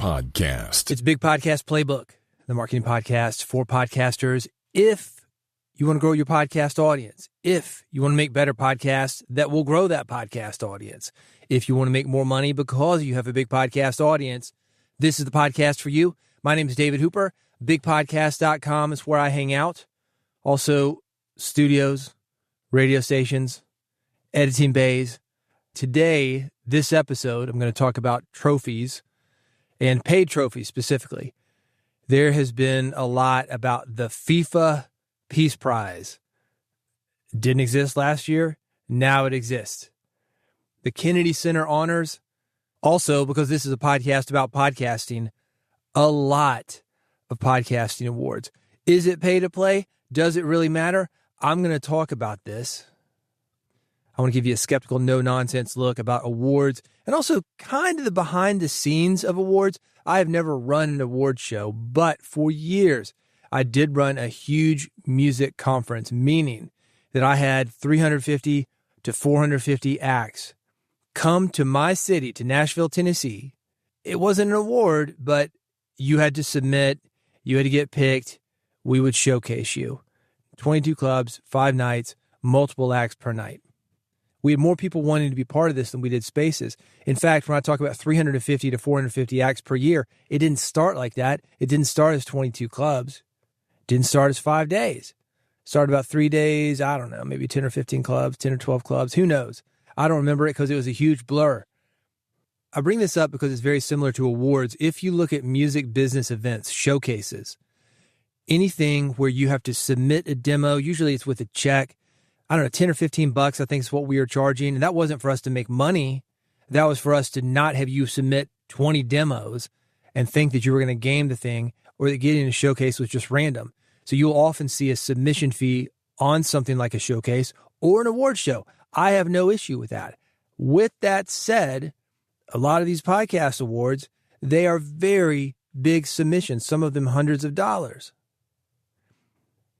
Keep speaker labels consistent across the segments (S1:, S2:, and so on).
S1: Podcast.
S2: It's Big Podcast Playbook, the marketing podcast for podcasters. If you want to grow your podcast audience, if you want to make better podcasts that will grow that podcast audience, if you want to make more money because you have a big podcast audience, this is the podcast for you. My name is David Hooper. BigPodcast.com is where I hang out. Also, studios, radio stations, editing bays. Today, this episode, I'm going to talk about trophies and paid trophies specifically. There has been a lot about the FIFA Peace Prize. Didn't exist last year. Now it exists. The Kennedy Center honors. Also, because this is a podcast about podcasting, a lot of podcasting awards. Is it pay to play? Does it really matter? I'm going to talk about this. I want to give you a skeptical, no-nonsense look about awards and also kind of the behind-the-scenes of awards. I have never run an award show, but for years, I did run a huge music conference, meaning that I had 350 to 450 acts come to my city, to Nashville, Tennessee. It wasn't an award, but you had to submit, you had to get picked, we would showcase you. 22 clubs, 5 nights, multiple acts per night. We had more people wanting to be part of this than we did spaces. In fact, when I talk about 350 to 450 acts per year, it didn't start like that. It didn't start as 22 clubs. It didn't start as 5 days. It started about 3 days, I don't know, maybe 10 or 15 clubs, 10 or 12 clubs, who knows? I don't remember it because it was a huge blur. I bring this up because it's very similar to awards. If you look at music business events, showcases, anything where you have to submit a demo, usually it's with a check, I don't know, 10 or 15 bucks, I think is what we were charging. And that wasn't for us to make money. That was for us to not have you submit 20 demos and think that you were going to game the thing or that getting a showcase was just random. So you'll often see a submission fee on something like a showcase or an award show. I have no issue with that. With that said, a lot of these podcast awards, they are very big submissions, some of them hundreds of dollars.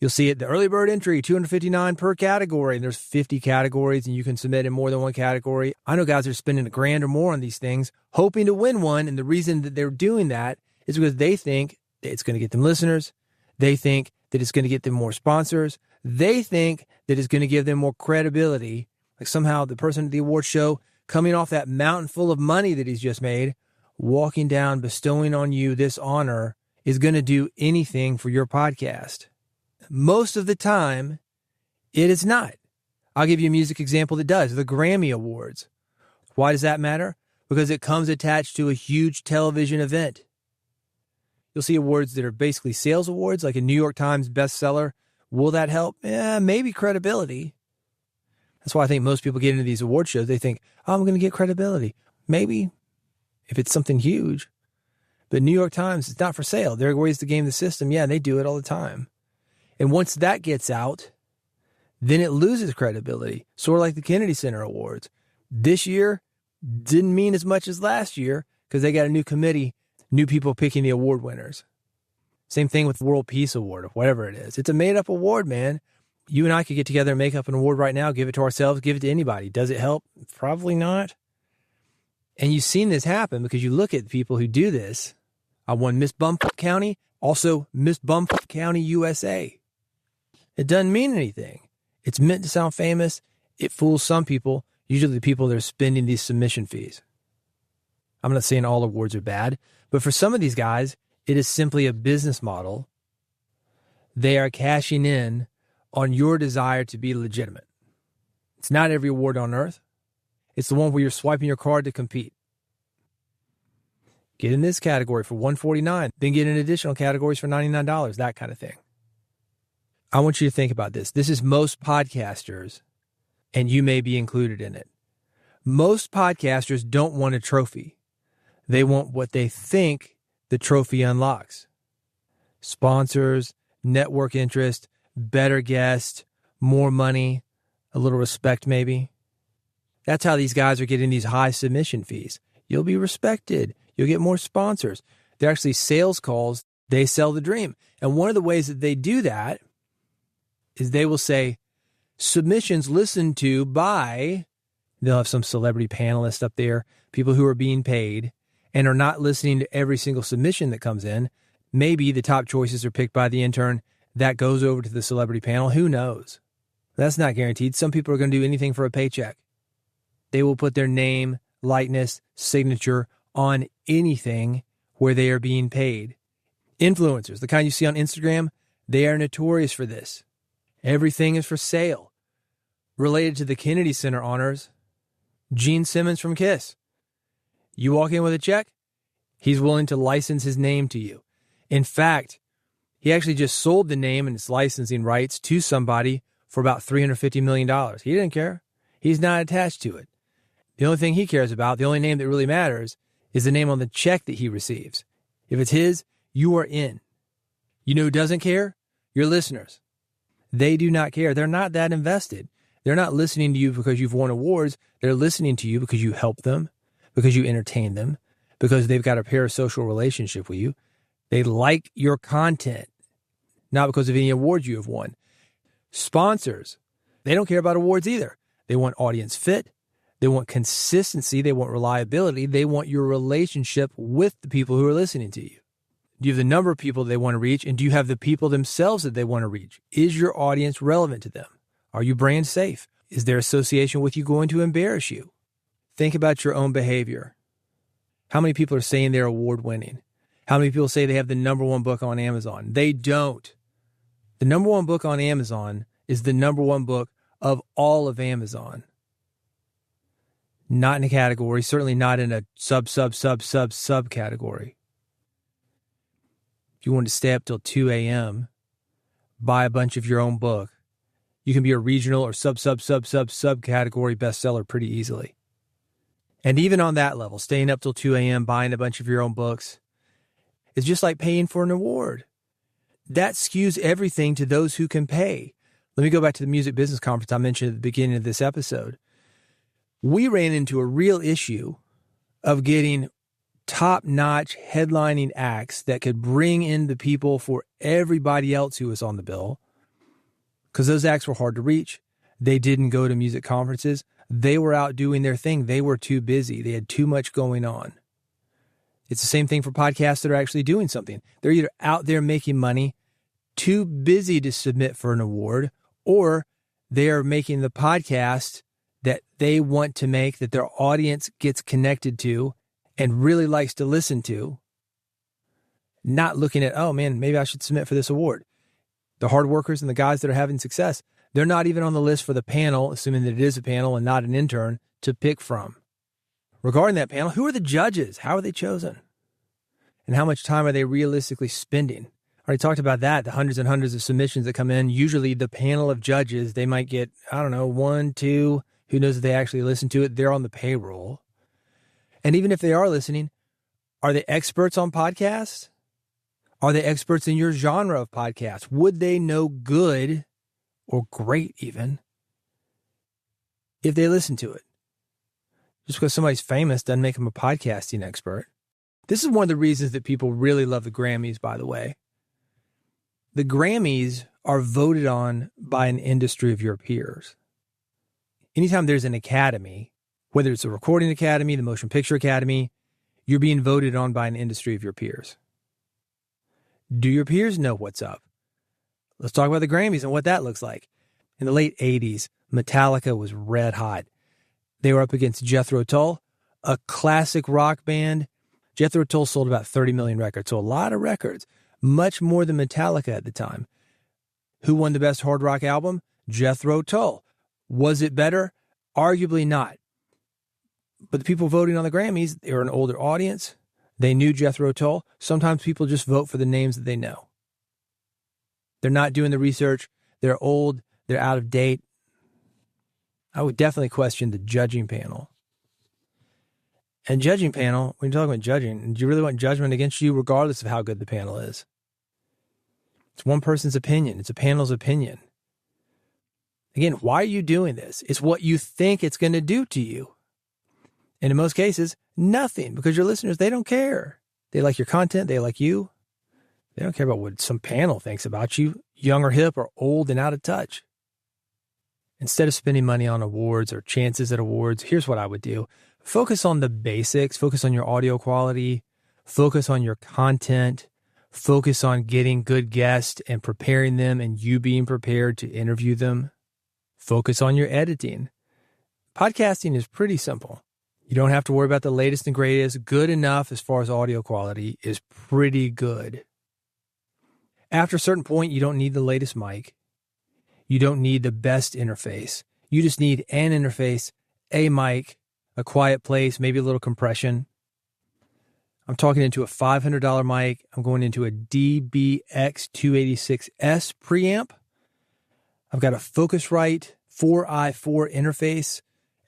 S2: You'll see it, the early bird entry, $259 per category, and there's 50 categories, and you can submit in more than one category. I know guys are spending $1,000 or more on these things, hoping to win one, and the reason that they're doing that is because they think it's going to get them listeners. They think that it's going to get them more sponsors. They think that it's going to give them more credibility. Like somehow the person at the award show coming off that mountain full of money that he's just made, walking down, bestowing on you this honor is going to do anything for your podcast. Most of the time, it is not. I'll give you a music example that does. The Grammy Awards. Why does that matter? Because it comes attached to a huge television event. You'll see awards that are basically sales awards, like a New York Times bestseller. Will that help? Yeah, maybe credibility. That's why I think most people get into these award shows. They think, oh, I'm going to get credibility. Maybe, if it's something huge. But New York Times, it's not for sale. There are ways to game the system. Yeah, they do it all the time. And once that gets out, then it loses credibility. Sort of like the Kennedy Center Awards. This year didn't mean as much as last year because they got a new committee, new people picking the award winners. Same thing with the World Peace Award or whatever it is. It's a made-up award, man. You and I could get together and make up an award right now, give it to ourselves, give it to anybody. Does it help? Probably not. And you've seen this happen because you look at people who do this. I won Miss Bumfuck County, also Miss Bumfuck County, USA. It doesn't mean anything. It's meant to sound famous. It fools some people, usually the people that are spending these submission fees. I'm not saying all awards are bad, but for some of these guys, it is simply a business model. They are cashing in on your desire to be legitimate. It's not every award on earth. It's the one where you're swiping your card to compete. Get in this category for $149, then get in additional categories for $99, that kind of thing. I want you to think about this. This is most podcasters, and you may be included in it. Most podcasters don't want a trophy. They want what they think the trophy unlocks. Sponsors, network interest, better guest, more money, a little respect maybe. That's how these guys are getting these high submission fees. You'll be respected. You'll get more sponsors. They're actually sales calls. They sell the dream. And one of the ways that they do that is they will say, submissions listened to by, they'll have some celebrity panelist up there, people who are being paid, and are not listening to every single submission that comes in. Maybe the top choices are picked by the intern. That goes over to the celebrity panel. Who knows? That's not guaranteed. Some people are going to do anything for a paycheck. They will put their name, likeness, signature on anything where they are being paid. Influencers, the kind you see on Instagram, they are notorious for this. Everything is for sale. Related to the Kennedy Center honors, Gene Simmons from Kiss. You walk in with a check, he's willing to license his name to you. In fact, he actually just sold the name and its licensing rights to somebody for about $350 million. He didn't care. He's not attached to it. The only thing he cares about, the only name that really matters, is the name on the check that he receives. If it's his, you are in. You know who doesn't care? Your listeners. They do not care. They're not that invested. They're not listening to you because you've won awards. They're listening to you because you help them, because you entertain them, because they've got a parasocial relationship with you. They like your content, not because of any awards you have won. Sponsors, they don't care about awards either. They want audience fit. They want consistency. They want reliability. They want your relationship with the people who are listening to you. Do you have the number of people they want to reach? And do you have the people themselves that they want to reach? Is your audience relevant to them? Are you brand safe? Is their association with you going to embarrass you? Think about your own behavior. How many people are saying they're award winning? How many people say they have the number one book on Amazon? They don't. The number one book on Amazon is the number one book of all of Amazon. Not in a category, certainly not in a sub category. If you want to stay up till 2 a.m., buy a bunch of your own book, you can be a regional or sub category bestseller pretty easily. And even on that level, staying up till 2 a.m., buying a bunch of your own books, is just like paying for an award. That skews everything to those who can pay. Let me go back to the music business conference I mentioned at the beginning of this episode. We ran into a real issue of getting top-notch headlining acts that could bring in the people for everybody else who was on the bill, because those acts were hard to reach. They didn't go to music conferences. They were out doing their thing. They were too busy. They had too much going on. It's the same thing for podcasts that are actually doing something. They're either out there making money, too busy to submit for an award, or they are making the podcast that they want to make, that their audience gets connected to and really likes to listen to, not looking at, oh man, maybe I should submit for this award. The hard workers and the guys that are having success, they're not even on the list for the panel, assuming that it is a panel and not an intern, to pick from. Regarding that panel, who are the judges? How are they chosen? And how much time are they realistically spending? I already talked about that, the hundreds and hundreds of submissions that come in. Usually the panel of judges, they might get, I don't know, 1, 2, who knows if they actually listen to it. They're on the payroll. And even if they are listening, are they experts on podcasts? Are they experts in your genre of podcasts? Would they know good or great even if they listen to it? Just because somebody's famous doesn't make them a podcasting expert. This is one of the reasons that people really love the Grammys, by the way. The Grammys are voted on by an industry of your peers. Anytime there's an academy, whether it's a recording academy, the motion picture academy, you're being voted on by an industry of your peers. Do your peers know what's up? Let's talk about the Grammys and what that looks like. In the late 80s, Metallica was red hot. They were up against Jethro Tull, a classic rock band. Jethro Tull sold about 30 million records, so a lot of records, much more than Metallica at the time. Who won the best hard rock album? Jethro Tull. Was it better? Arguably not. But the people voting on the Grammys, they were an older audience. They knew Jethro Tull. Sometimes people just vote for the names that they know. They're not doing the research. They're old. They're out of date. I would definitely question the judging panel. And judging panel, when you're talking about judging, do you really want judgment against you regardless of how good the panel is? It's one person's opinion. It's a panel's opinion. Again, why are you doing this? It's what you think it's going to do to you. And in most cases, nothing, because your listeners, they don't care. They like your content. They like you. They don't care about what some panel thinks about you, young or hip or old and out of touch. Instead of spending money on awards or chances at awards, here's what I would do. focus on the basics, focus on your audio quality, focus on your content, focus on getting good guests and preparing them and you being prepared to interview them. Focus on your editing. Podcasting is pretty simple. You don't have to worry about the latest and greatest. Good enough as far as audio quality is pretty good. After a certain point, you don't need the latest mic. You don't need the best interface. You just need an interface, a mic, a quiet place, maybe a little compression. I'm talking into a $500 mic. I'm going into a DBX286S preamp. I've got a Focusrite 4i4 interface.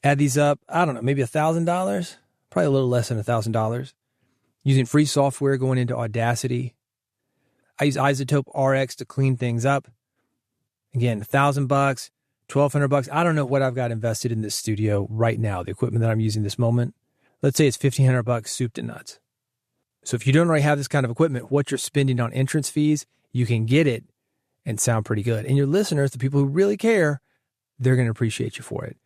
S2: Add these up, I don't know, maybe $1,000, probably a little less than $1,000. Using free software going into Audacity. I use Isotope RX to clean things up. Again, $1,000, $1,200. I don't know what I've got invested in this studio right now, the equipment that I'm using this moment. Let's say it's $1,500 soup to nuts. So if you don't already have this kind of equipment, what you're spending on entrance fees, you can get it and sound pretty good. And your listeners, the people who really care, they're going to appreciate you for it.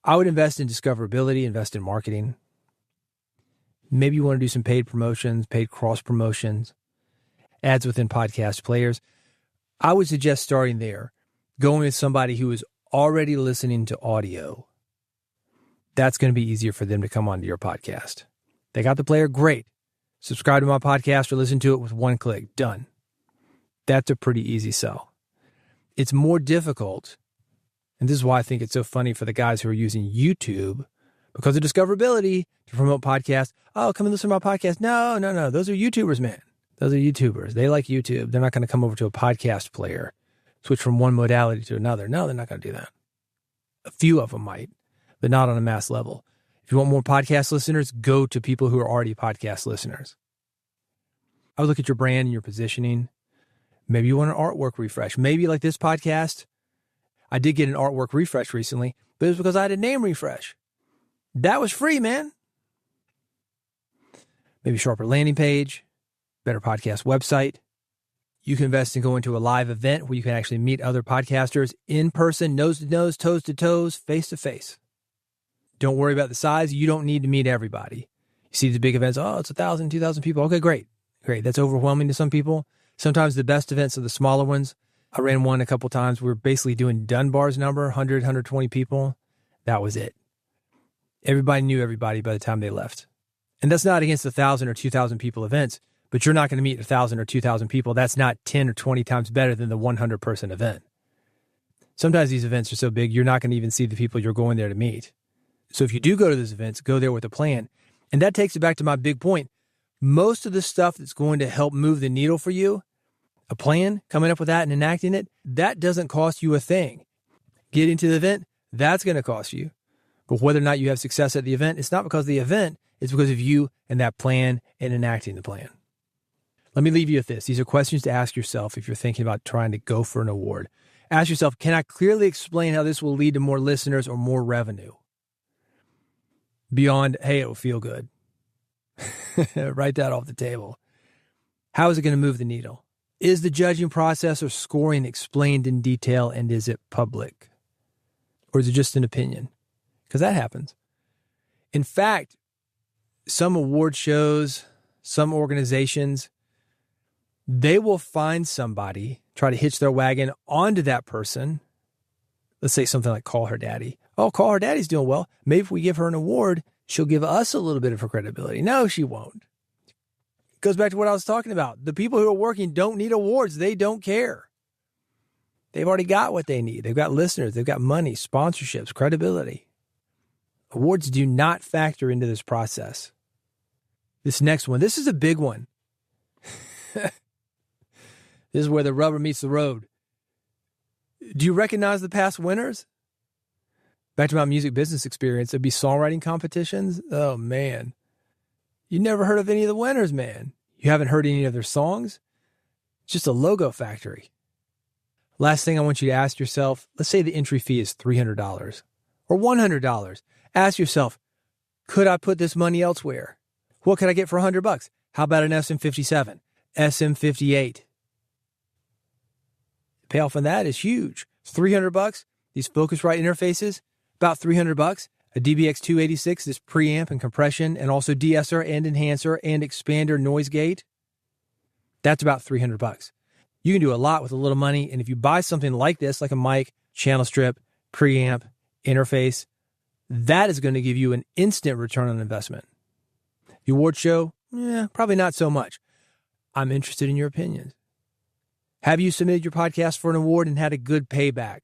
S2: I would invest in discoverability, invest in marketing. Maybe you want to do some paid promotions, paid cross promotions, ads within podcast players. I would suggest starting there, going with somebody who is already listening to audio. That's going to be easier for them to come onto your podcast. They got the player, great. Subscribe to my podcast or listen to it with one click, done. That's a pretty easy sell. It's more difficult. And this is why I think it's so funny for the guys who are using YouTube because of discoverability to promote podcasts. Oh, come and listen to my podcast. No. Those are YouTubers, man. Those are YouTubers. They like YouTube. They're not going to come over to a podcast player, switch from one modality to another. No, they're not going to do that. A few of them might, but not on a mass level. If you want more podcast listeners, go to people who are already podcast listeners. I would look at your brand and your positioning. Maybe you want an artwork refresh. Maybe like this podcast, I did get an artwork refresh recently, but it was because I had a name refresh. That was free, man. Maybe sharper landing page, better podcast website. You can invest in going to a live event where you can actually meet other podcasters in person, nose to nose, toes to toes, face to face. Don't worry about the size. You don't need to meet everybody. You see the big events, oh, it's 1,000, 2,000 people. Okay, great. That's overwhelming to some people. Sometimes the best events are the smaller ones. I ran one a couple times. We were basically doing Dunbar's number, 100, 120 people. That was it. Everybody knew everybody by the time they left. And that's not against 1,000 or 2,000 people events, but you're not going to meet 1,000 or 2,000 people. That's not 10 or 20 times better than the 100-person event. Sometimes these events are so big, you're not going to even see the people you're going there to meet. So if you do go to those events, go there with a plan. And that takes it back to my big point. Most of the stuff that's going to help move the needle for you, a plan, coming up with that and enacting it, that doesn't cost you a thing. Getting to the event, that's going to cost you. But whether or not you have success at the event, it's not because of the event, it's because of you and that plan and enacting the plan. Let me leave you with this. These are questions to ask yourself if you're thinking about trying to go for an award. Ask yourself, can I clearly explain how this will lead to more listeners or more revenue? Beyond, hey, it will feel good. Write that off the table. How is it going to move the needle? Is the judging process or scoring explained in detail, and is it public? Or is it just an opinion? Because that happens. In fact, some award shows, some organizations, they will find somebody, try to hitch their wagon onto that person. Let's say something like Call Her Daddy. Oh, Call Her Daddy's doing well. Maybe if we give her an award, she'll give us a little bit of her credibility. No, she won't. It goes back to what I was talking about. The people who are working don't need awards. They don't care. They've already got what they need. They've got listeners. They've got money, sponsorships, credibility. Awards do not factor into this process. This next one, this is a big one. This is where the rubber meets the road. Do you recognize the past winners? Back to my music business experience, there'd be songwriting competitions. Oh, man. You never heard of any of the winners, man. You haven't heard any of their songs? It's just a logo factory. Last thing I want you to ask yourself, let's say the entry fee is $300 or $100. Ask yourself, could I put this money elsewhere? What could I get for $100? How about an SM57, SM58? The payoff on that is huge. It's $300. These Focusrite interfaces, about $300. A DBX286 is preamp and compression and also de-esser and enhancer and expander noise gate. That's about $300. You can do a lot with a little money, and if you buy something like this, like a mic, channel strip, preamp, interface, that is going to give you an instant return on investment. The award show, probably not so much. I'm interested in your opinions. Have you submitted your podcast for an award and had a good payback,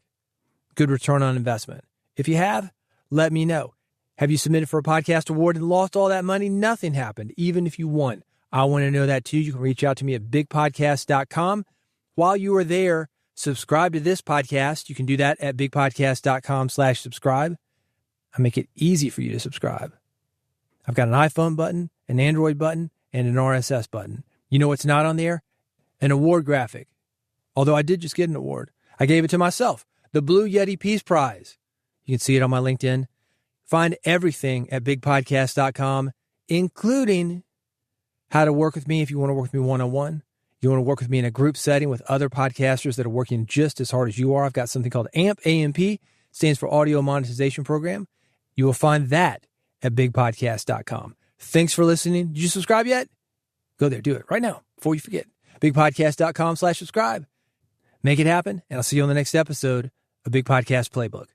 S2: good return on investment? If you have, let me know. Have you submitted for a podcast award and lost all that money? Nothing happened, even if you won. I want to know that too. You can reach out to me at bigpodcast.com. While you are there, subscribe to this podcast. You can do that at bigpodcast.com/subscribe. I make it easy for you to subscribe. I've got an iPhone button, an Android button, and an RSS button. You know what's not on there? An award graphic. Although I did just get an award. I gave it to myself. The Blue Yeti Peace Prize. You can see it on my LinkedIn. Find everything at bigpodcast.com, including how to work with me if you want to work with me one-on-one. You want to work with me in a group setting with other podcasters that are working just as hard as you are. I've got something called AMP, AMP, stands for Audio Monetization Program. You will find that at bigpodcast.com. Thanks for listening. Did you subscribe yet? Go there, do it right now before you forget. bigpodcast.com/subscribe. Make it happen, and I'll see you on the next episode of Big Podcast Playbook.